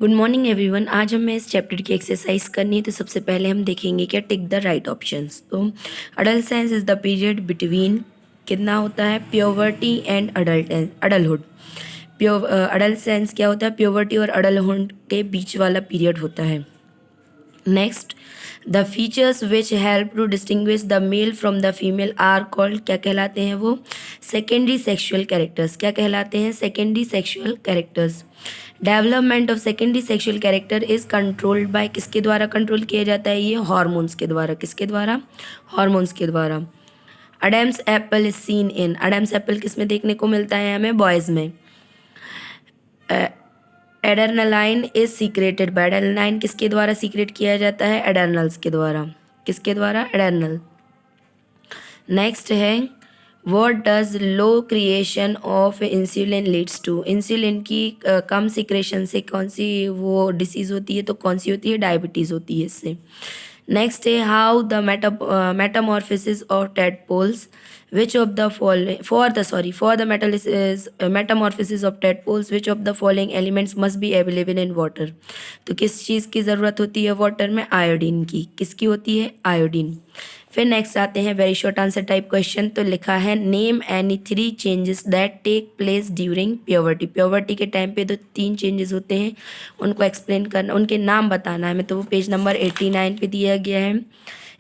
Good morning everyone. आज हमें इस चैप्टर की एक्सरसाइज करनी है। तो सबसे पहले हम देखेंगे क्या टिक द राइट ऑप्शंस। तो अडल्सेंस इज द पीरियड बिटवीन कितना होता है प्योवर्टी एंड अडल्टहुड। अडल्सेंस क्या होता है प्योवर्टी और अडल्टहुड के बीच वाला पीरियड होता है। Next, the features which help to distinguish the male from the female are called, क्या कहलाते हैं वो, सेकेंडरी सेक्शुअल कैरेक्टर्स। क्या कहलाते हैं secondary sexual characters. Development of secondary sexual character is controlled by, किसके द्वारा कंट्रोल किया जाता है ये, हॉर्मोन्स के द्वारा। किसके द्वारा, हॉर्मोन्स के द्वारा। Adam's apple is seen in, Adam's apple किस में देखने को मिलता है हमें, बॉयज़ में। Adrenaline is secreted by, adrenaline किसके द्वारा सीक्रेट किया जाता है, एडर्नल्स के द्वारा। किसके द्वारा, एडर्नल। नेक्स्ट है what does low creation of insulin leads to, insulin की कम सिक्रेशन से कौन सी वो डिसीज़ होती है, तो कौन सी होती है, डायबिटीज़ होती है इससे। नेक्स्ट है how the metamorphosis of tadpoles, which of the following for the metamorphosis of tadpoles which of the following elements must be available in water। तो किस चीज़ की ज़रूरत होती है वाटर में, आयोडीन की। किसकी होती है, आयोडीन। फिर नेक्स्ट आते हैं very short answer type question. तो लिखा है name any 3 changes that take place during puberty. Puberty के टाइम पे तो 3 चेंजेस होते हैं, उनको एक्सप्लेन करना, उनके नाम बताना है। मैं तो वो पेज नंबर 89 पे दिया गया है।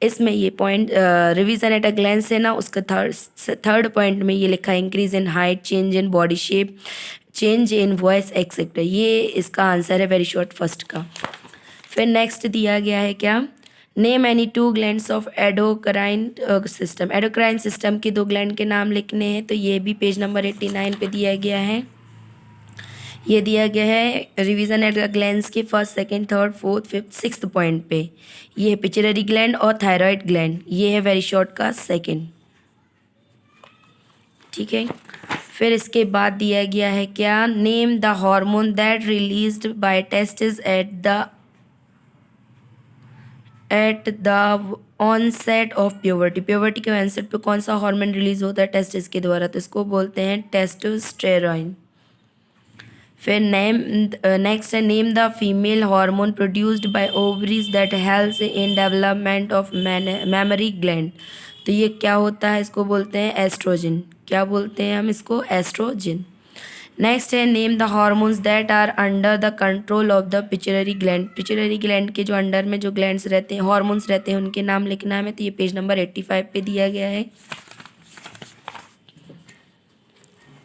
इसमें ये point revision at a glance है ना, उसका थर्ड पॉइंट में ये लिखा है increase in height, change in body shape, change in voice etcetera. ये इसका आंसर है वेरी शॉर्ट फर्स्ट का। फिर नेक्स्ट दिया गया है क्या, name any 2 glands of endocrine system. Endocrine system की 2 ग्लैंड के नाम लिखने हैं। तो ये भी पेज नंबर 89 पे दिया गया है। ये दिया गया है रिवीजन एट ग्लैंड्स के first, second, third, fourth, fifth, sixth point पे। ये है पिचुटरी ग्लैंड और थायराइड ग्लैंड। ये है वेरी शॉर्ट का सेकंड। ठीक है। फिर इसके बाद दिया गया है क्या, name the hormone that released by testis at the onset of puberty. Puberty के ऑनसेट पे कौन सा हार्मोन रिलीज होता है टेस्टिस के द्वारा, तो इसको बोलते हैं टेस्टोस्टेरोन। फिर नेक्स्ट है name the female hormone produced by ovaries that helps in development of memory gland. तो ये क्या होता है, इसको बोलते हैं एस्ट्रोजन। क्या बोलते हैं हम इसको, एस्ट्रोजन। नेक्स्ट है name the hormones that are under the control of the pituitary gland. Pituitary gland के जो अंडर में जो ग्लैंड्स रहते हैं, हार्मोन्स रहते हैं, उनके नाम लिखना है हमें। तो ये पेज नंबर 85 पे दिया गया है।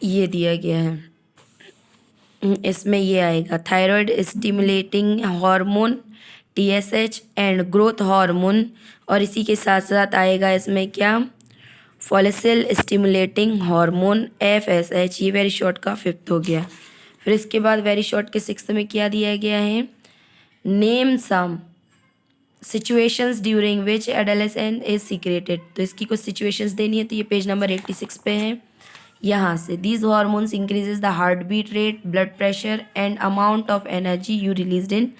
ये दिया गया है, इसमें ये आएगा thyroid stimulating hormone TSH and growth hormone. और इसी के साथ साथ आएगा इसमें क्या, फॉलिकल स्टिमुलेटिंग हार्मोन FSH। ये वेरी शॉर्ट का फिफ्थ हो गया। फिर इसके बाद वेरी शॉर्ट के सिक्स्थ में क्या दिया गया है, name some situations during which adolescent is secreted. तो इसकी कुछ सिचुएशंस देनी है। तो ये पेज नंबर 86 पे है। यहाँ से these hormones increases the heart beat rate, blood pressure and amount of energy you release in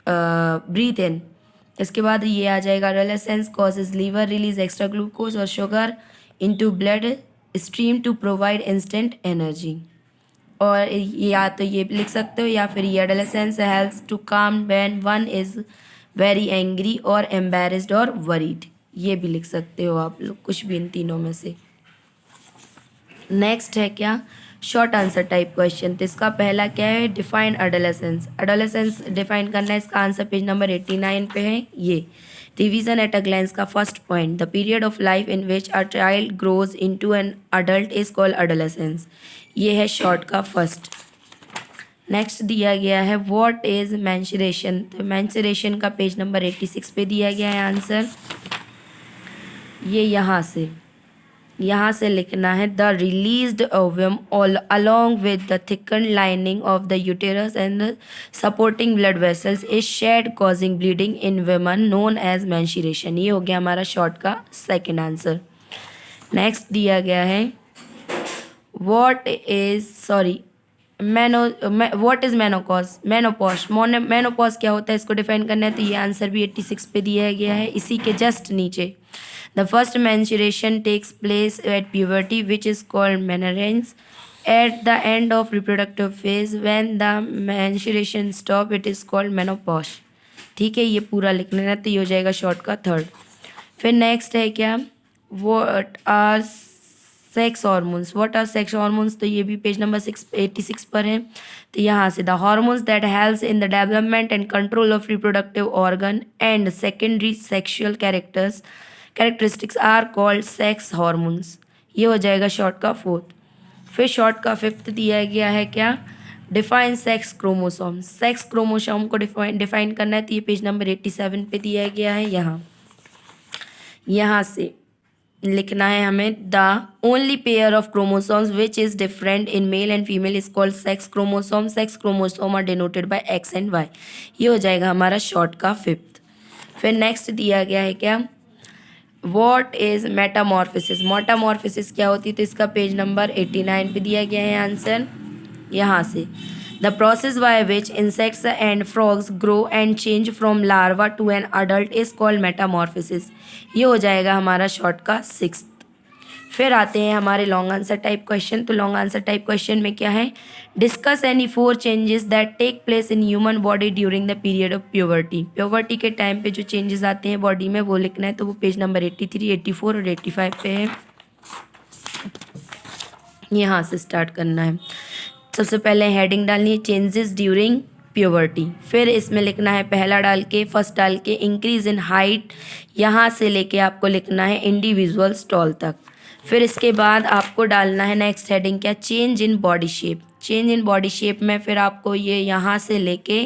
breath in. इसके बाद ये आ जाएगा adolescence causes liver release extra glucose और sugar into blood stream to provide instant energy. और या तो ये लिख सकते हो, या फिर ये एडोलेसेंस हेल्प्स टू काम when one is very angry और एम्बेरस्ड और वरीड। ये भी लिख सकते हो आप लोग, कुछ भी इन तीनों में से। नेक्स्ट है क्या, शॉर्ट आंसर टाइप क्वेश्चन। तो इसका पहला क्या है, डिफाइन एडोलेसेंस। एडोलेसेंस डिफाइन करना है, इसका आंसर पेज नंबर 89 पे है। ये रिवीजन एट अ ग्लैंस का first point, the period of life in which a child grows into an adult is called adolescence. ये है शॉर्ट का फर्स्ट। नेक्स्ट दिया गया है व्हाट इज मेंस्ट्रुएशन। तो मेंस्ट्रुएशन का पेज नंबर 86 पे दिया गया है आंसर। ये यहाँ से लिखना है, the released ovum along with the thickened lining of the uterus and supporting blood vessels is shed causing bleeding in women known as menstruation. ये हो गया हमारा शॉर्ट का सेकंड आंसर। नेक्स्ट दिया गया है व्हाट इज मेनोपॉज क्या होता है, इसको डिफाइन करना है। तो ये आंसर भी 86 पे दिया गया है। इसी के जस्ट नीचे the first menstruation takes place at puberty which is called menarche at the end of reproductive phase when the menstruation stop it is called menopause. ठीक है, ये पूरा लिख लेना, तो ये हो जाएगा शॉर्ट का थर्ड। फिर नेक्स्ट है क्या, what are sex hormones, what are sex hormones, तो ये भी पेज नंबर 686 पर है। तो यहाँ से the hormones that helps in the development and control of reproductive organ and secondary sexual characteristics are called sex hormones. ये हो जाएगा शॉर्ट का फोर्थ। फिर शॉर्ट का फिफ्थ दिया गया है क्या, define sex chromosome. Sex chromosome को डिफाइन करना है, तो ये पेज नंबर 87 पे दिया गया है। यहाँ से लिखना है हमें, the only pair of chromosomes which is different in male and female is called sex chromosome. Sex chromosome are denoted by X and Y. ये हो जाएगा हमारा शॉर्ट का फिफ्थ। फिर नेक्स्ट दिया गया है क्या, वॉट इज़ मेटामॉर्फिसिस। मेटामॉर्फिसिस क्या होती है, तो इसका पेज नंबर 89 पे दिया गया है आंसर। यहाँ से the process by which insects and frogs grow and change from larva to an adult is called metamorphosis. ये हो जाएगा हमारा शॉर्ट का सिक्स्थ। फिर आते हैं हमारे लॉन्ग आंसर टाइप क्वेश्चन। तो लॉन्ग आंसर टाइप क्वेश्चन में क्या है, discuss any 4 changes that take place in human body during the period of puberty. Puberty के टाइम पे जो चेंजेस आते हैं बॉडी में वो लिखना है, तो वो पेज नंबर 83, 84 और 85 पे है। यहाँ से स्टार्ट करना है। सबसे पहले हेडिंग डालनी है चेंजेस ड्यूरिंग प्यूबर्टी। फिर इसमें लिखना है पहला डाल के, फर्स्ट डाल के, इंक्रीज इन हाइट, यहाँ से लेके आपको लिखना है इंडिविजुअल स्टॉल तक। फिर इसके बाद आपको डालना है नेक्स्ट हेडिंग क्या, change in body shape. Change in body shape में फिर आपको ये यहाँ से लेके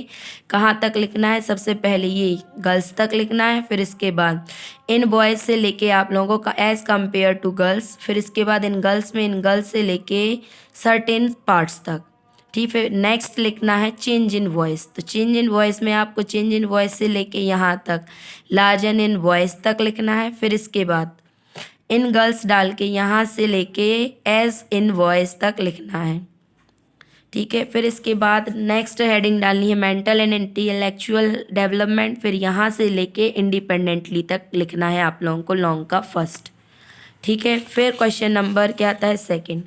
कहाँ तक लिखना है, सबसे पहले ये गर्ल्स तक लिखना है। फिर इसके बाद इन बॉयज़ से लेके आप लोगों का एज़ कम्पेयर टू गर्ल्स। फिर इसके बाद इन गर्ल्स में इन गर्ल्स से लेके सर्टेन पार्ट्स तक। ठीक है, नेक्स्ट लिखना है चेंज इन वॉइस। तो चेंज इन वॉइस में आपको चेंज इन वॉइस से लेके यहाँ तक लार्जन इन वॉइस तक लिखना है। फिर इसके बाद इन गर्ल्स डाल के यहाँ से लेके एज इन वॉइस तक लिखना है। ठीक है, फिर इसके बाद नेक्स्ट हेडिंग डालनी है मेंटल एंड इंटेलेक्चुअल डेवलपमेंट। फिर यहाँ से लेके इंडिपेंडेंटली तक लिखना है आप लोगों को लॉन्ग का फर्स्ट। ठीक है, फिर क्वेश्चन नंबर क्या आता है सेकंड।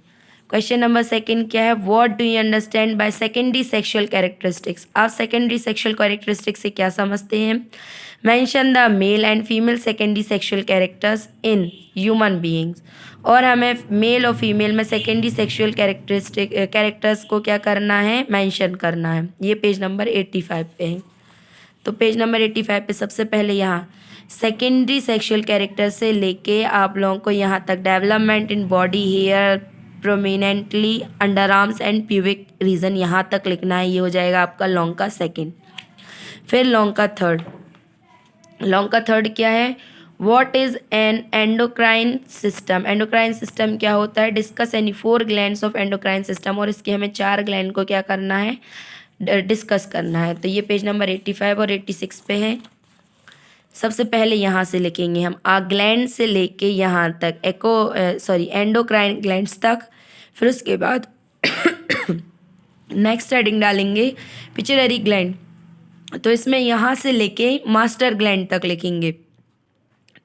क्वेश्चन नंबर सेकंड क्या है, what do you understand by secondary sexual characteristics. आप सेकेंडरी सेक्सुअल कैरेक्टरिस्टिक्स से क्या समझते हैं। Mention the mail and female secondary sexual characters in human beings. और हमें मेल और फीमेल में सेकेंडरी सेक्सुअल कैरेक्टर्स को क्या करना है, मेंशन करना है। ये पेज नंबर 85 पे है। तो पेज नंबर 85 पे सबसे पहले यहाँ सेकेंडरी सेक्सुअल कैरेक्टर से लेके आप लोगों को यहाँ तक development in body, hair prominently, under arms and pubic region, यहाँ तक लिखना है। ये हो जाएगा आपका लॉन्ग का सेकंड। फिर लॉन्ग का थर्ड। लॉन्ग का थर्ड क्या है, what is an endocrine system. Endocrine system क्या होता है, discuss any 4 glands of endocrine system. और इसके हमें 4 ग्लैंड को क्या करना है, डिस्कस करना है। तो ये पेज नंबर 85 और 86 पे है। सबसे पहले यहाँ से लिखेंगे हम आ ग्लैंड से लेके यहाँ तक एंडोक्राइन ग्लैंड्स तक। फिर उसके बाद नेक्स्ट हेडिंग डालेंगे पिट्यूटरी ग्लैंड। तो इसमें यहाँ से लेके मास्टर ग्लैंड तक लिखेंगे।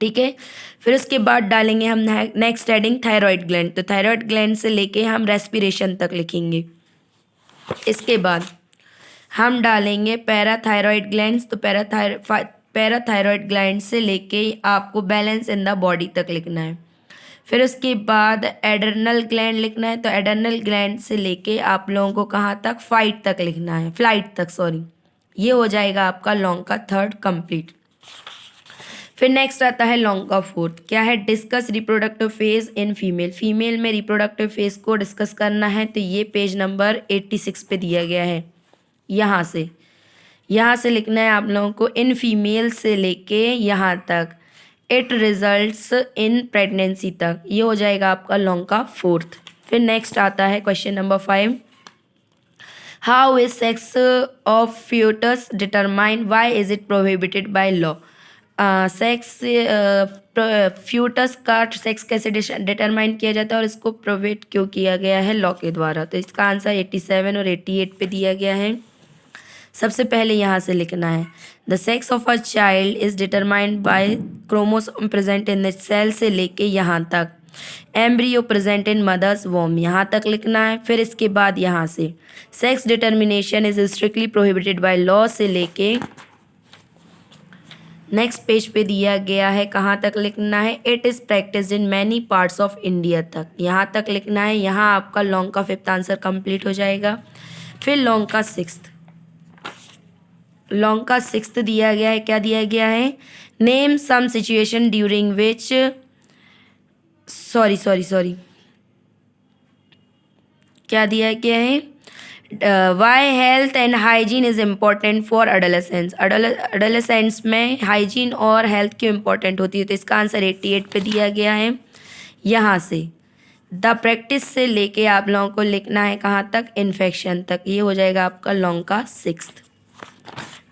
ठीक है, फिर उसके बाद डालेंगे हम नेक्स्ट हेडिंग थायराइड ग्लैंड। तो थायराइड ग्लैंड से लेके हम रेस्पिरेशन तक लिखेंगे। इसके बाद हम डालेंगे पैराथायरॉयड ग्लैंड्स। तो पैराथायरॉयड ग्लैंड से लेके आपको बैलेंस इन द बॉडी तक लिखना है। फिर उसके बाद एडर्नल ग्लैंड लिखना है। तो एडर्नल ग्लैंड से लेके आप लोगों को कहाँ तक, फ्लाइट तक। ये हो जाएगा आपका लॉन्ग का थर्ड कंप्लीट। फिर नेक्स्ट आता है लॉन्ग का फोर्थ, क्या है, discuss reproductive phase in female. Female में रिप्रोडक्टिव फेज को डिस्कस करना है। तो ये पेज नंबर 86 पे दिया गया है। यहाँ से लिखना है आप लोगों को इन फीमेल से लेके यहाँ तक इट रिजल्ट्स इन प्रेगनेंसी तक। ये हो जाएगा आपका लॉन्ग का फोर्थ। फिर नेक्स्ट आता है question number 5, how is sex of foetus determine, why is it prohibited by law. Sex foetus का सेक्स कैसे डिटरमाइन किया जाता है और इसको प्रोहिबिट क्यों किया गया है लॉ के द्वारा। तो इसका आंसर 87 और 88 पे दिया गया है। सबसे पहले यहाँ से लिखना है the sex of a child is determined by chromosome present in the cell से लेके यहाँ तक embryo present in mother's womb, यहाँ तक लिखना है। फिर इसके बाद यहाँ से sex determination is strictly prohibited by law से लेके नेक्स्ट पेज पे दिया गया है, कहाँ तक लिखना है, it is practised in many parts of India तक, यहाँ तक लिखना है। यहाँ आपका लॉन्ग का फिफ्थ आंसर कंप्लीट हो जाएगा। फिर लॉन्ग का सिक्स्थ दिया गया है, क्या दिया गया है, name some situation during which sorry क्या दिया गया है, why health and hygiene is important for adolescence, adolescents में हाइजीन और हेल्थ क्यों इम्पॉर्टेंट होती है, तो इसका आंसर 88 पे दिया गया है। यहाँ से द प्रैक्टिस से लेके आप लोगों को लिखना है कहाँ तक, इन्फेक्शन तक, ये हो जाएगा आपका लॉन्ग का सिक्स्थ।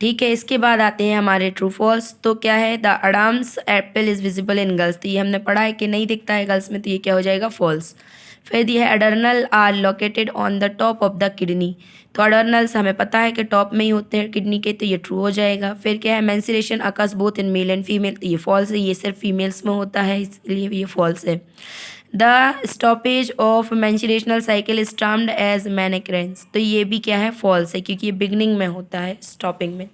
ठीक है, इसके बाद आते हैं हमारे ट्रू फॉल्स। तो क्या है, the Adam's apple is visible in girls, तो ये हमने पढ़ा है कि नहीं दिखता है गर्ल्स में, तो ये क्या हो जाएगा, फॉल्स। फिर दिया है adrenal are located on the top of the kidney, तो अडर्नल्स हमें पता है कि टॉप में ही होते हैं किडनी के, तो ये ट्रू हो जाएगा। फिर क्या है, menstruation occurs both in male and female, तो ये फॉल्स है, ये सिर्फ फीमेल्स में होता है, इसलिए ये फॉल्स है। The stoppage of menstrual cycle is termed as menarche, तो ये भी क्या है, फॉल्स है, क्योंकि ये बिगनिंग में होता है, स्टॉपिंग में।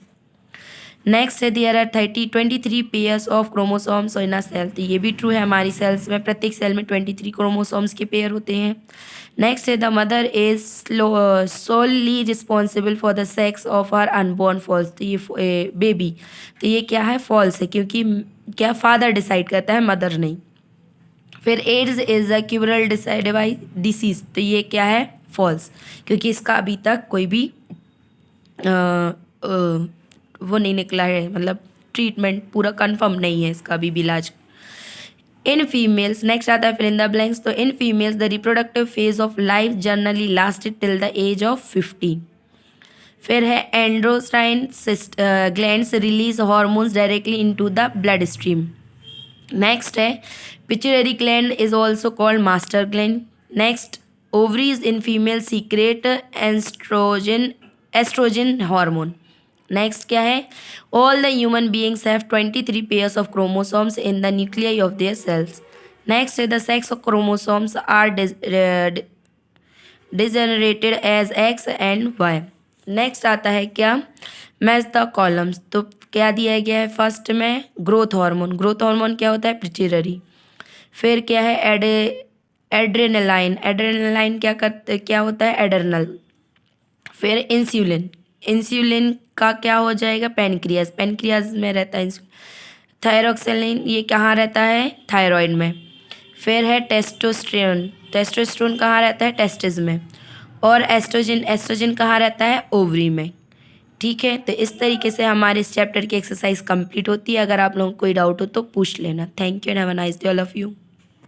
नेक्स्ट है there are 23 pairs of chromosomes in a cell, तो ये भी ट्रू है, हमारी सेल्स में प्रत्येक सेल में 23 क्रोमोसोम्स के पेयर होते हैं। नेक्स्ट है the mother is solely responsible for the sex of her unborn falls, तो ये बेबी, तो ये क्या है, फॉल्स है, क्योंकि क्या फादर डिसाइड करता है, मदर नहीं। फिर AIDS is a curable disease, तो ये क्या है, फॉल्स, क्योंकि इसका अभी तक कोई भी वो नहीं निकला है, मतलब ट्रीटमेंट पूरा कंफर्म नहीं है इसका अभी भी इलाज। इन फीमेल्स, नेक्स्ट आता है फिल इन द ब्लैंक्स, तो in females the reproductive phase of life generally lasted till the age of 50। फिर है endocrine glands release hormones directly into the blood stream. Next है pituitary gland is also called master gland. Next ovaries in female secrete oestrogen hormone. Next क्या है, all the human beings have 23 pairs of chromosomes in the nuclei of their cells. Next है the sex of chromosomes are degenerated as X and Y. Next आता है क्या, match the columns, तो क्या दिया गया है, फर्स्ट में ग्रोथ हार्मोन, ग्रोथ हार्मोन क्या होता है, पिट्यूटरी। फिर क्या है, एड्रेनलाइन, एड्रेनलाइन क्या होता है, एडर्नल। फिर इंसुलिन, इंसुलिन का क्या हो जाएगा, पैनक्रियाज, पैनक्रियाज में रहता है इंसुलिन। थायरोक्सिलिन, ये कहाँ रहता है, थायराइड में। फिर है टेस्टोस्टेरोन, टेस्टोस्टेरोन कहाँ रहता है, टेस्टिस में। और एस्ट्रोजन, एस्ट्रोजन कहाँ रहता है, ओवरी में। ठीक है, तो इस तरीके से हमारे इस चैप्टर की एक्सरसाइज कंप्लीट होती है। अगर आप लोगों को कोई डाउट हो तो पूछ लेना। Thank you and have a nice day all of you.